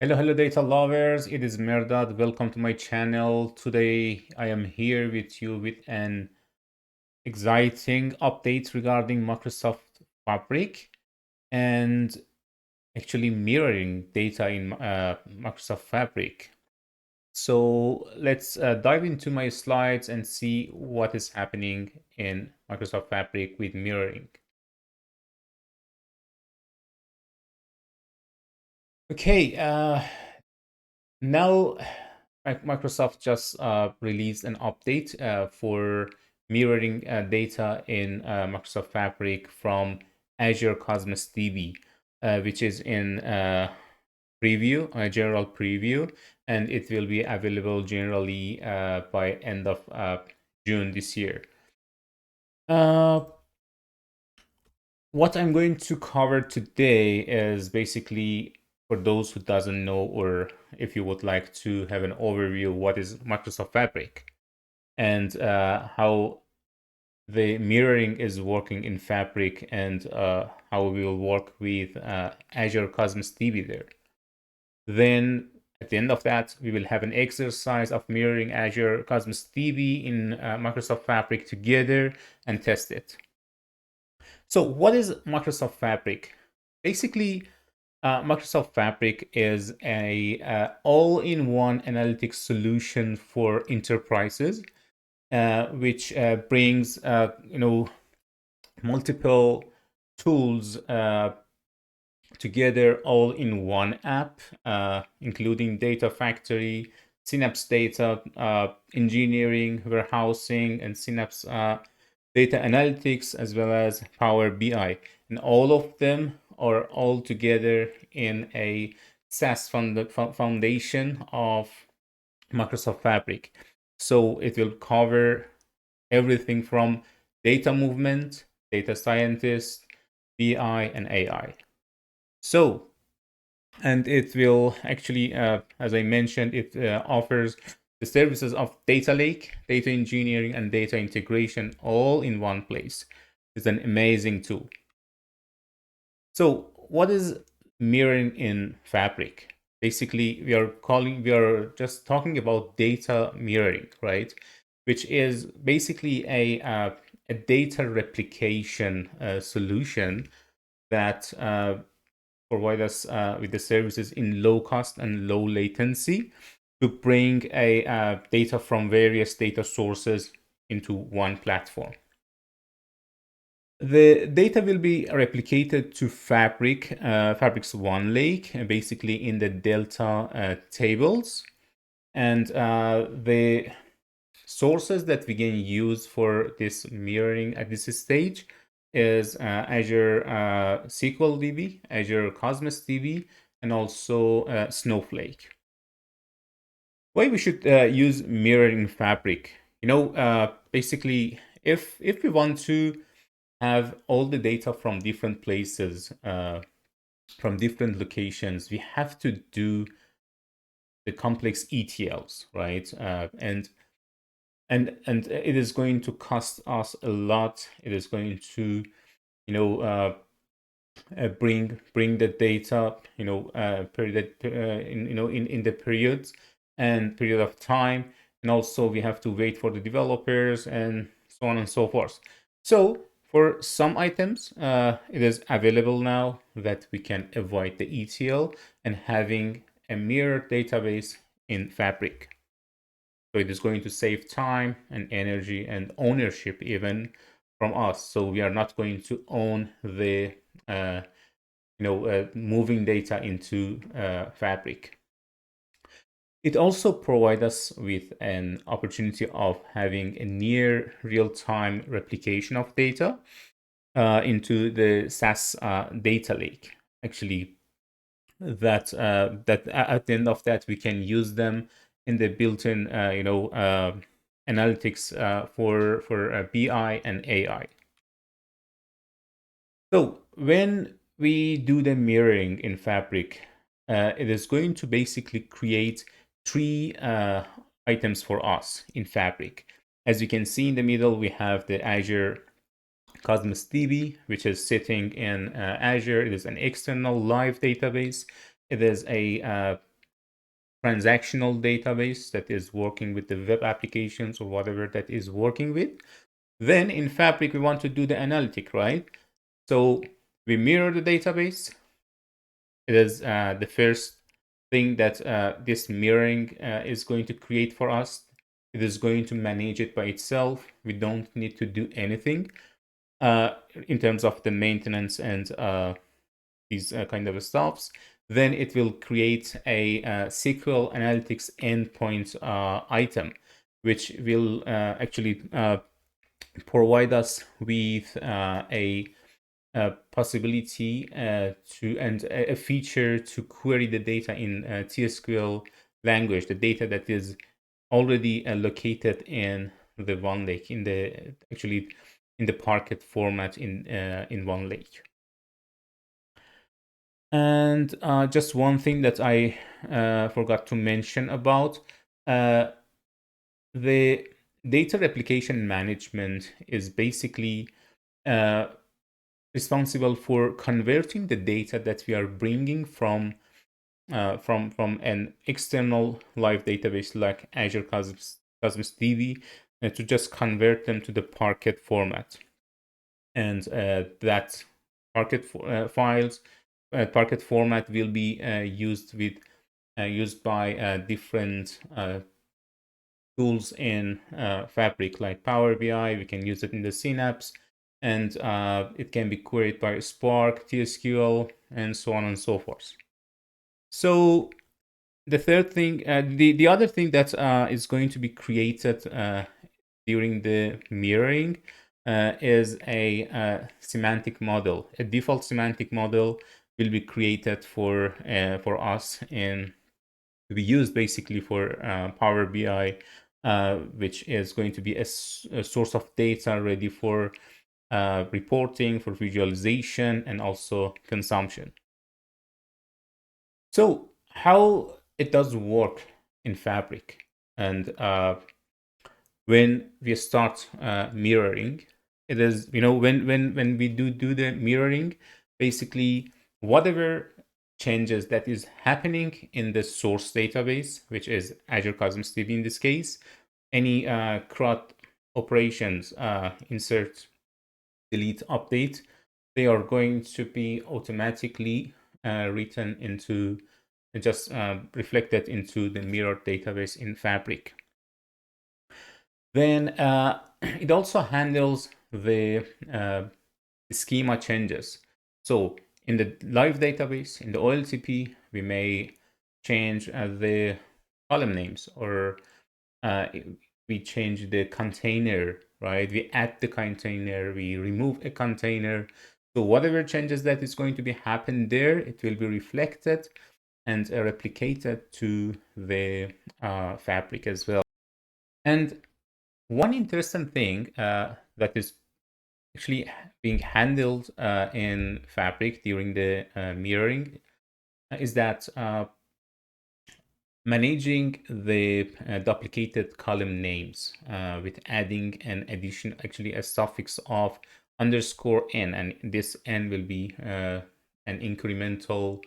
Hello data lovers. It is Merdad. Welcome to my channel. Today I am here with you with an exciting update regarding Microsoft Fabric and actually mirroring data in Microsoft Fabric. So let's dive into my slides and see what is happening in Microsoft Fabric with mirroring. Okay, now Microsoft just released an update for mirroring data in Microsoft Fabric from Azure Cosmos DB, which is in preview, a general preview, and it will be available generally by end of June this year. What I'm going to cover today is basically for those who doesn't know, or if you would like to have an overview, what is Microsoft Fabric and how the mirroring is working in Fabric and how we will work with Azure Cosmos DB there. Then at the end of that, we will have an exercise of mirroring Azure Cosmos DB in Microsoft Fabric together and test it. So what is Microsoft Fabric? Basically, Microsoft Fabric is a all-in-one analytics solution for enterprises, which brings multiple tools together all in one app, including Data Factory, Synapse Data Engineering, Warehousing, and Synapse Data Analytics, as well as Power BI. And all of them are all together in a SaaS foundation of Microsoft Fabric. So it will cover everything from data movement, data scientist, BI, and AI. So, and it will actually, as I mentioned, it offers the services of data lake, data engineering, and data integration all in one place. It's an amazing tool. So, what is mirroring in Fabric? Basically, we are just talking about data mirroring, right? Which is basically a data replication solution that provide us with the services in low cost and low latency to bring a data from various data sources into one platform. The data will be replicated to Fabric, Fabric's OneLake, basically in the Delta tables. And the sources that we can use for this mirroring at this stage is Azure SQL DB, Azure Cosmos DB, and also Snowflake. Why we should use mirroring Fabric? Basically, if we want to have all the data from different places, from different locations, we have to do the complex ETLs, right? And it is going to cost us a lot. It is going to, bring the data, period, in the periods and period of time, and also we have to wait for the developers and so on and so forth. So for some items, it is available now that we can avoid the ETL and having a mirror database in Fabric. So it is going to save time and energy and ownership even from us. So we are not going to own the moving data into Fabric. It also provides us with an opportunity of having a near real-time replication of data into the SaaS data lake. Actually, that at the end of that we can use them in the built-in analytics for BI and AI. So when we do the mirroring in Fabric, it is going to basically create three items for us in Fabric. As you can see in the middle, we have the Azure Cosmos DB, which is sitting in Azure. It is an external live database. It is a transactional database that is working with the web applications or whatever that is working with. Then in Fabric, we want to do the analytic, right? So we mirror the database. It is the first thing that this mirroring is going to create for us. It is going to manage it by itself. We don't need to do anything in terms of the maintenance and these kind of stuffs. Then it will create a SQL Analytics endpoint item, which will actually provide us with a possibility to and a feature to query the data in TSQL language, the data that is already located in the OneLake, in the actually in the Parquet format in OneLake. And just one thing that I forgot to mention about the data replication management is basically responsible for converting the data that we are bringing from an external live database like Azure Cosmos DB to just convert them to the Parquet format, and that Parquet files, Parquet format will be used by different tools in Fabric like Power BI. We can use it in the Synapse, and it can be queried by Spark, TSQL, and so on and so forth. So the third thing, the other thing that is going to be created during the mirroring is a semantic model. A default semantic model will be created for us and to be used basically for Power BI, which is going to be a source of data ready for reporting, for visualization, and also consumption. So how it does work in Fabric, and when we start mirroring, it is, when we do the mirroring, basically whatever changes that is happening in the source database, which is Azure Cosmos DB in this case, any CRUD operations, insert, delete, update, they are going to be automatically written into, just reflected into the mirrored database in Fabric. Then it also handles the schema changes. So in the live database, in the OLTP, we may change the column names, or we change the container, right? We add the container, we remove a container. So whatever changes that is going to be happen there, it will be reflected and replicated to the Fabric as well. And one interesting thing that is actually being handled in Fabric during the mirroring is that managing the duplicated column names with adding an addition, actually a suffix of _n, and this n will be an incremental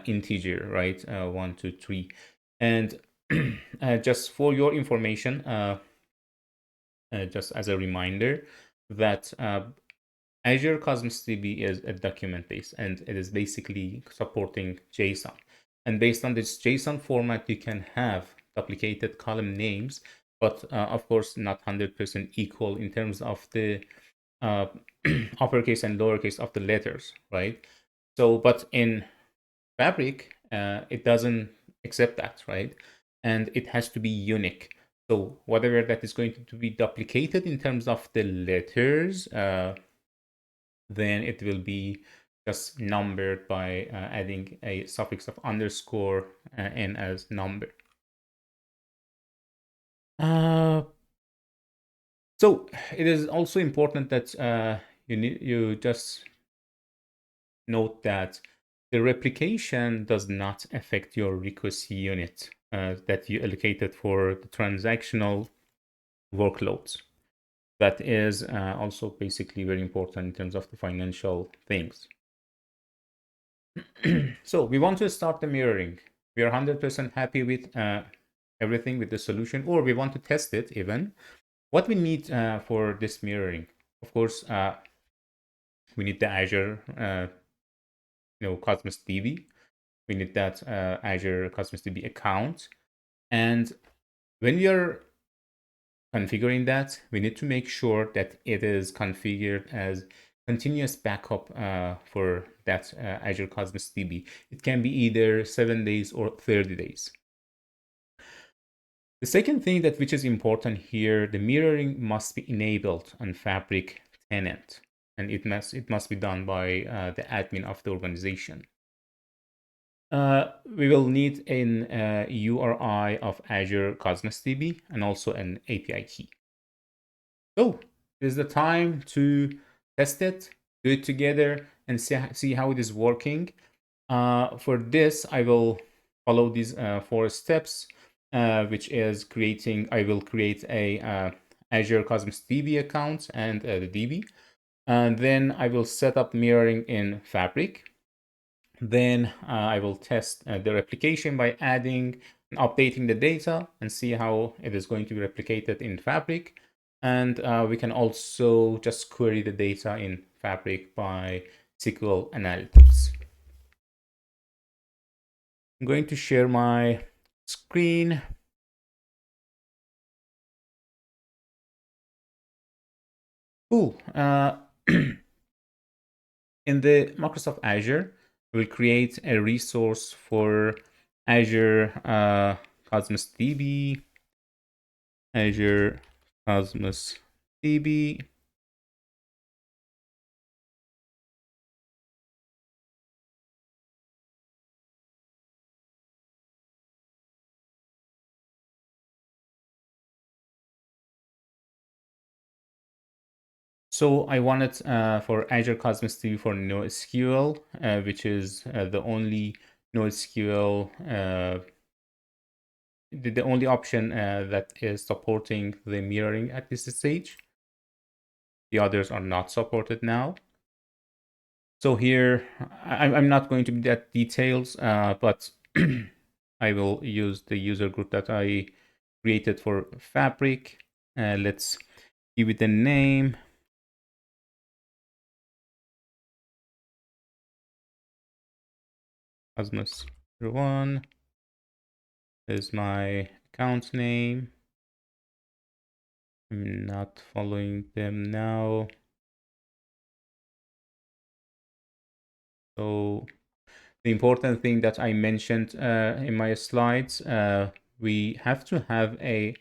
integer, right? 1, 2, 3. And just for your information, just as a reminder, that Azure Cosmos DB is a document base, and it is basically supporting JSON. And based on this JSON format, you can have duplicated column names, but of course not 100% equal in terms of the uppercase and lowercase of the letters, right? So, but in Fabric, it doesn't accept that, right? And it has to be unique. So whatever that is going to be duplicated in terms of the letters, then it will be just numbered by adding a suffix of underscore n as number. So it is also important that you just note that the replication does not affect your request unit that you allocated for the transactional workloads. That is also basically very important in terms of the financial things. So we want to start the mirroring. we are 100% happy with everything with the solution, or we want to test it even, what we need for this mirroring? Of course, we need the Azure, Cosmos DB. We need that Azure Cosmos DB account. And when we are configuring that, we need to make sure that it is configured as continuous backup for that Azure Cosmos DB. It can be either 7 days or 30 days. The second thing that which is important here, the mirroring must be enabled on Fabric tenant, and it must be done by the admin of the organization. We will need an URI of Azure Cosmos DB and also an API key. So this is the time to test it, do it together, and see how it is working. For this, I will follow these 4 steps, which is I will create a Azure Cosmos DB account and the DB. And then I will set up mirroring in Fabric. Then I will test the replication by adding and updating the data and see how it is going to be replicated in Fabric. And we can also just query the data in Fabric by SQL Analytics. I'm going to share my screen. Cool. In the Microsoft Azure, we'll create a resource for Azure Cosmos DB, Azure Cosmos DB. So I wanted for Azure Cosmos DB for NoSQL, which is the only NoSQL, the only option that is supporting the mirroring at this stage. The others are not supported now. So here, I'm not going to be that details, but I will use the user group that I created for Fabric. Let's give it a name. Cosmos 1 is my account name. I'm not following them now. So the important thing that I mentioned in my slides, we have to have a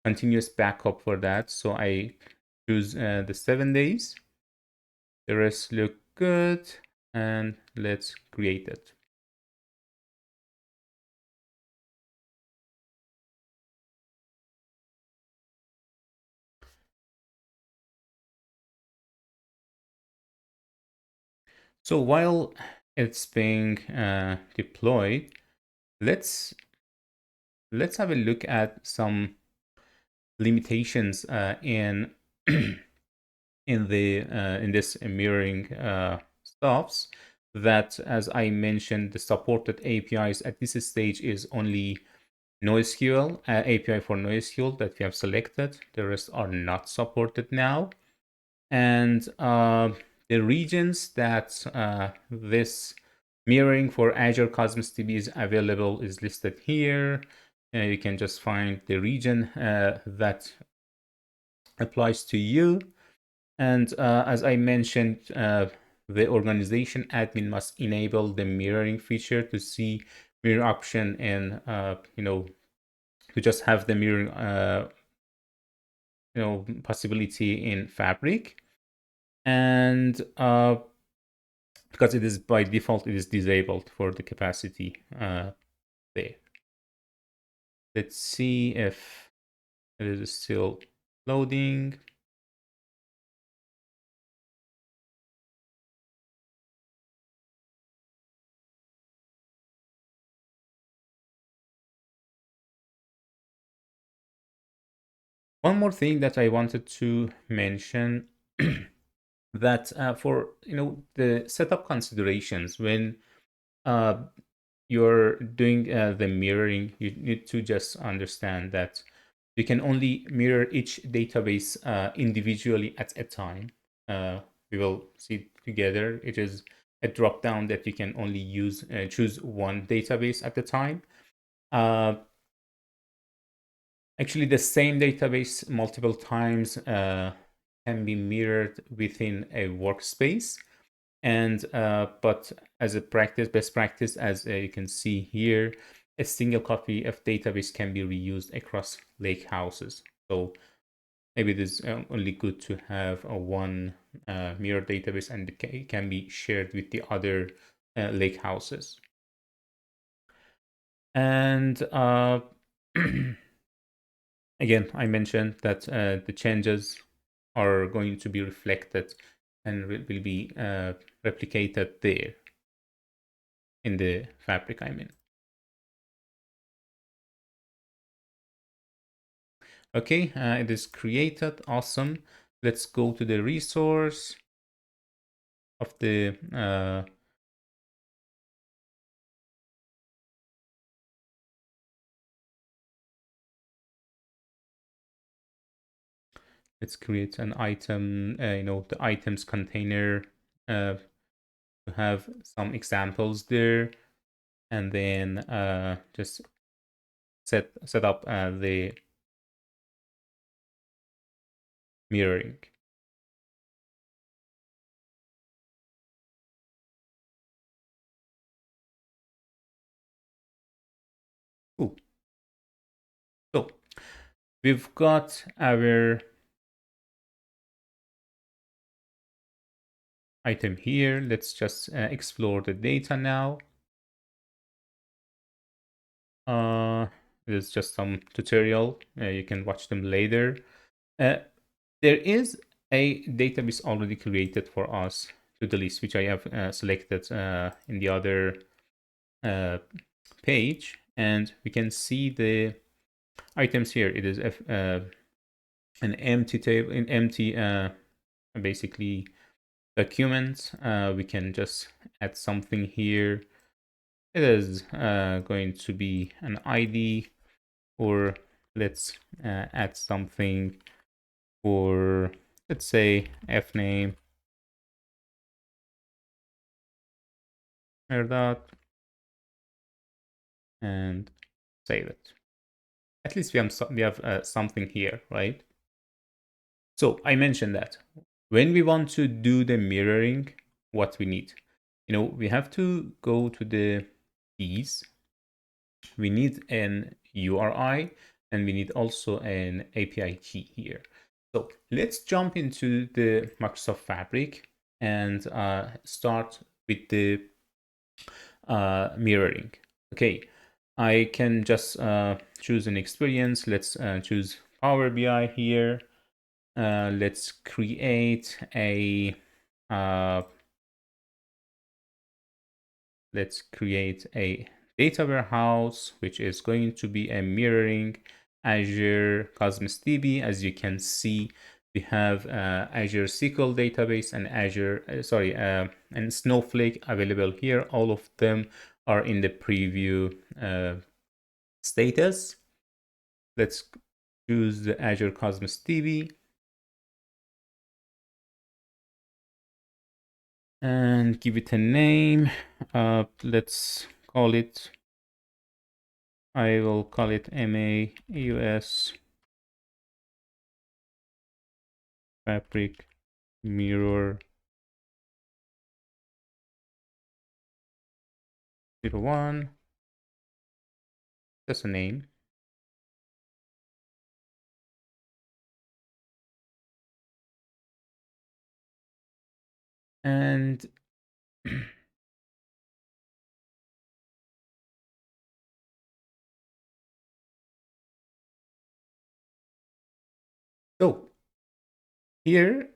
continuous backup for that. So I choose the 7 days. The rest look good, and let's create it. So while it's being deployed, let's have a look at some limitations in in this mirroring stuffs. That, as I mentioned, the supported APIs at this stage is only NoSQL API for NoSQL that we have selected. The rest are not supported now, and the regions that this mirroring for Azure Cosmos DB is available is listed here. You can just find the region that applies to you. And as I mentioned, the organization admin must enable the mirroring feature to see mirror option and to just have the mirroring possibility in Fabric. And because it is by default, it is disabled for the capacity there. Let's see if it is still loading. One more thing that I wanted to mention that for the setup considerations when you're doing the mirroring, you need to just understand that you can only mirror each database individually at a time. We will see together. It is a drop down that you can only use choose one database at a time. Uh, Actually, the same database multiple times can be mirrored within a workspace. And but as a practice, best practice, as you can see here, a single copy of database can be reused across lake houses. So maybe it is only good to have a one mirror database, and it can be shared with the other lake houses. And again, I mentioned that the changes are going to be reflected and will be replicated there in the fabric, I mean. Okay, it is created. Awesome. Let's go to the resource of the let's create an item, the items container to have some examples there, and then just set up the mirroring. Cool. So we've got our item here. Let's just explore the data now. It's just some tutorial. You can watch them later. Uh, there is a database already created for us to the list, which I have selected in the other page, and we can see the items here. It is an empty table, an empty basically document. We can just add something here. It is going to be an ID, or let's add something for, let's say, fname dot, and save it. At least we have something here, right? So I mentioned that when we want to do the mirroring, what we need, we have to go to the keys. We need an URI, and we need also an API key here. So let's jump into the Microsoft Fabric and start with the mirroring. Okay, I can just choose an experience. Let's choose Power BI here. Let's create a uh, data warehouse, which is going to be a mirroring Azure Cosmos DB. As you can see, we have Azure SQL database and and Snowflake available here. All of them are in the preview status. Let's choose the Azure Cosmos DB and give it a name. Let's call it, I will call it MAUS Fabric Mirror 01. That's a name. And so here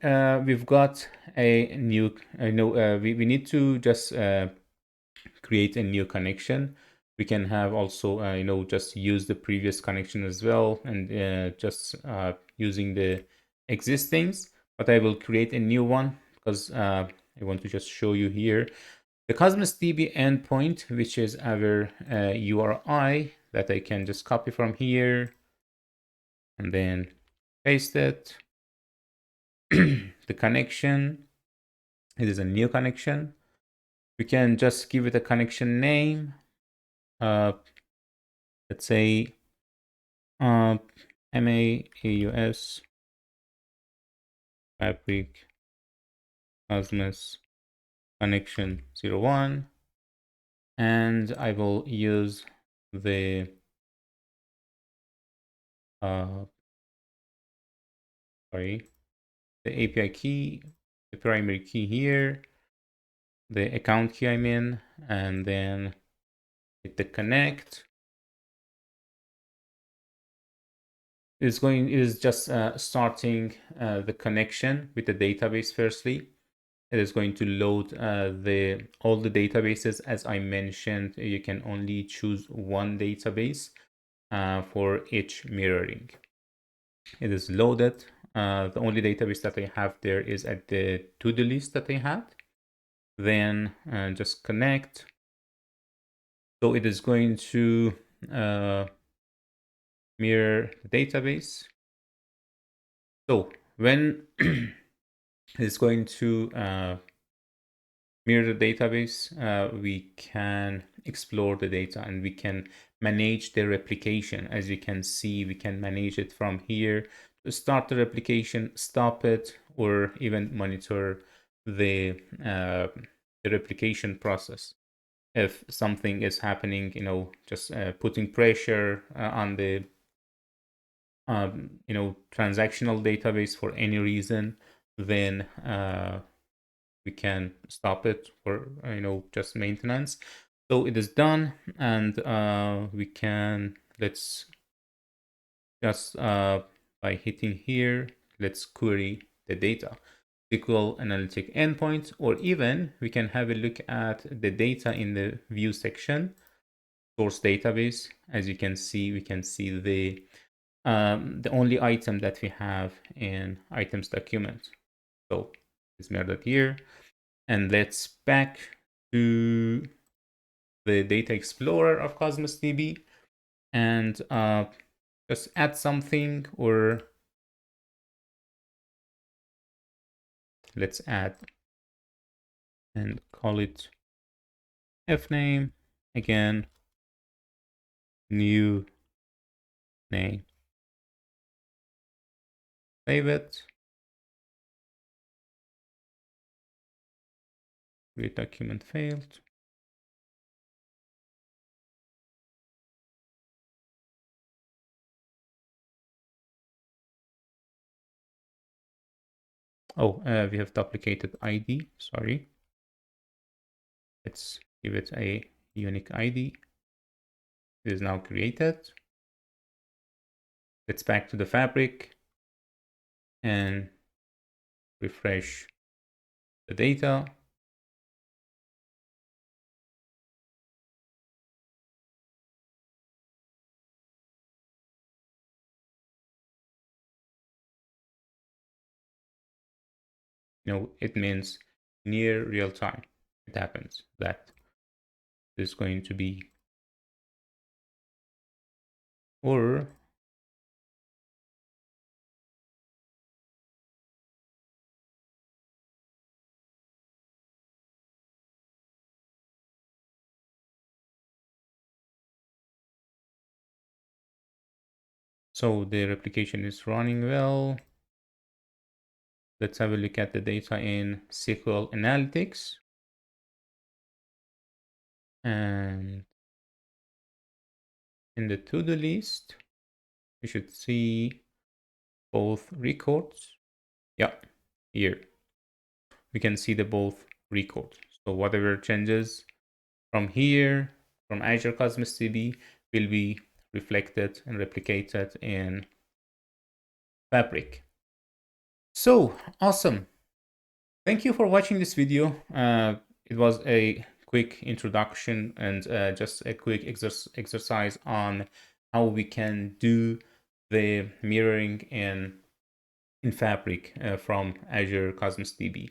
we've got a new, we need to just create a new connection. We can have also, just use the previous connection as well, and just using the existings. But I will create a new one because I want to just show you here. The Cosmos DB endpoint, which is our URI that I can just copy from here and then paste it. The connection, it is a new connection. We can just give it a connection name. Let's say MAAUS Fabric Cosmos connection 01, and I will use the the API key, the primary key here, the account key I'm in, and then hit the connect. It is just starting the connection with the database firstly. It is going to load all the databases. As I mentioned, you can only choose one database for each mirroring. It is loaded. The only database that I have there is at the to-do list that I had. Then just connect. So it is going to mirror the database. So when it's going to mirror the database, we can explore the data and we can manage the replication. As you can see, we can manage it from here to start the replication, stop it, or even monitor the replication process. If something is happening, just putting pressure on the transactional database for any reason, then we can stop it for just maintenance. So it is done, and we can let's just by hitting here, let's query the data. SQL analytic endpoint, or even we can have a look at the data in the view section, source database. As you can see, we can see the only item that we have in items document. So it's mirrored here. And let's back to the data explorer of Cosmos DB and just add something, or let's add and call it fname, again, new name. Save it. Read document failed. Oh, we have duplicated ID, sorry. Let's give it a unique ID. It is now created. Let's back to the fabric and refresh the data. It means near real time. It happens that is going to be, or so the replication is running well. Let's have a look at the data in SQL Analytics. And in the to-do list, we should see both records. Yeah, here we can see the both records. So whatever changes from here, from Azure Cosmos DB, will be reflected and replicated in Fabric. So awesome. Thank you for watching this video. It was a quick introduction and just a quick exercise on how we can do the mirroring in Fabric from Azure Cosmos DB.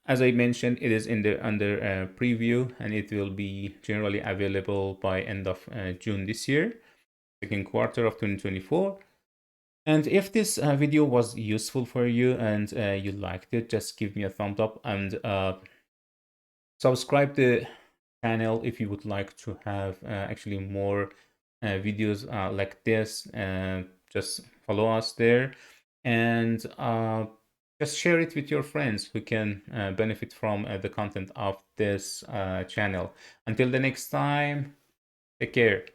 As I mentioned, it is in the under preview, and it will be generally available by end of June this year, second quarter of 2024. And if this video was useful for you and you liked it, just give me a thumbs up and subscribe the channel if you would like to have actually more videos like this. Just follow us there, and just share it with your friends who can benefit from the content of this channel. Until the next time, take care.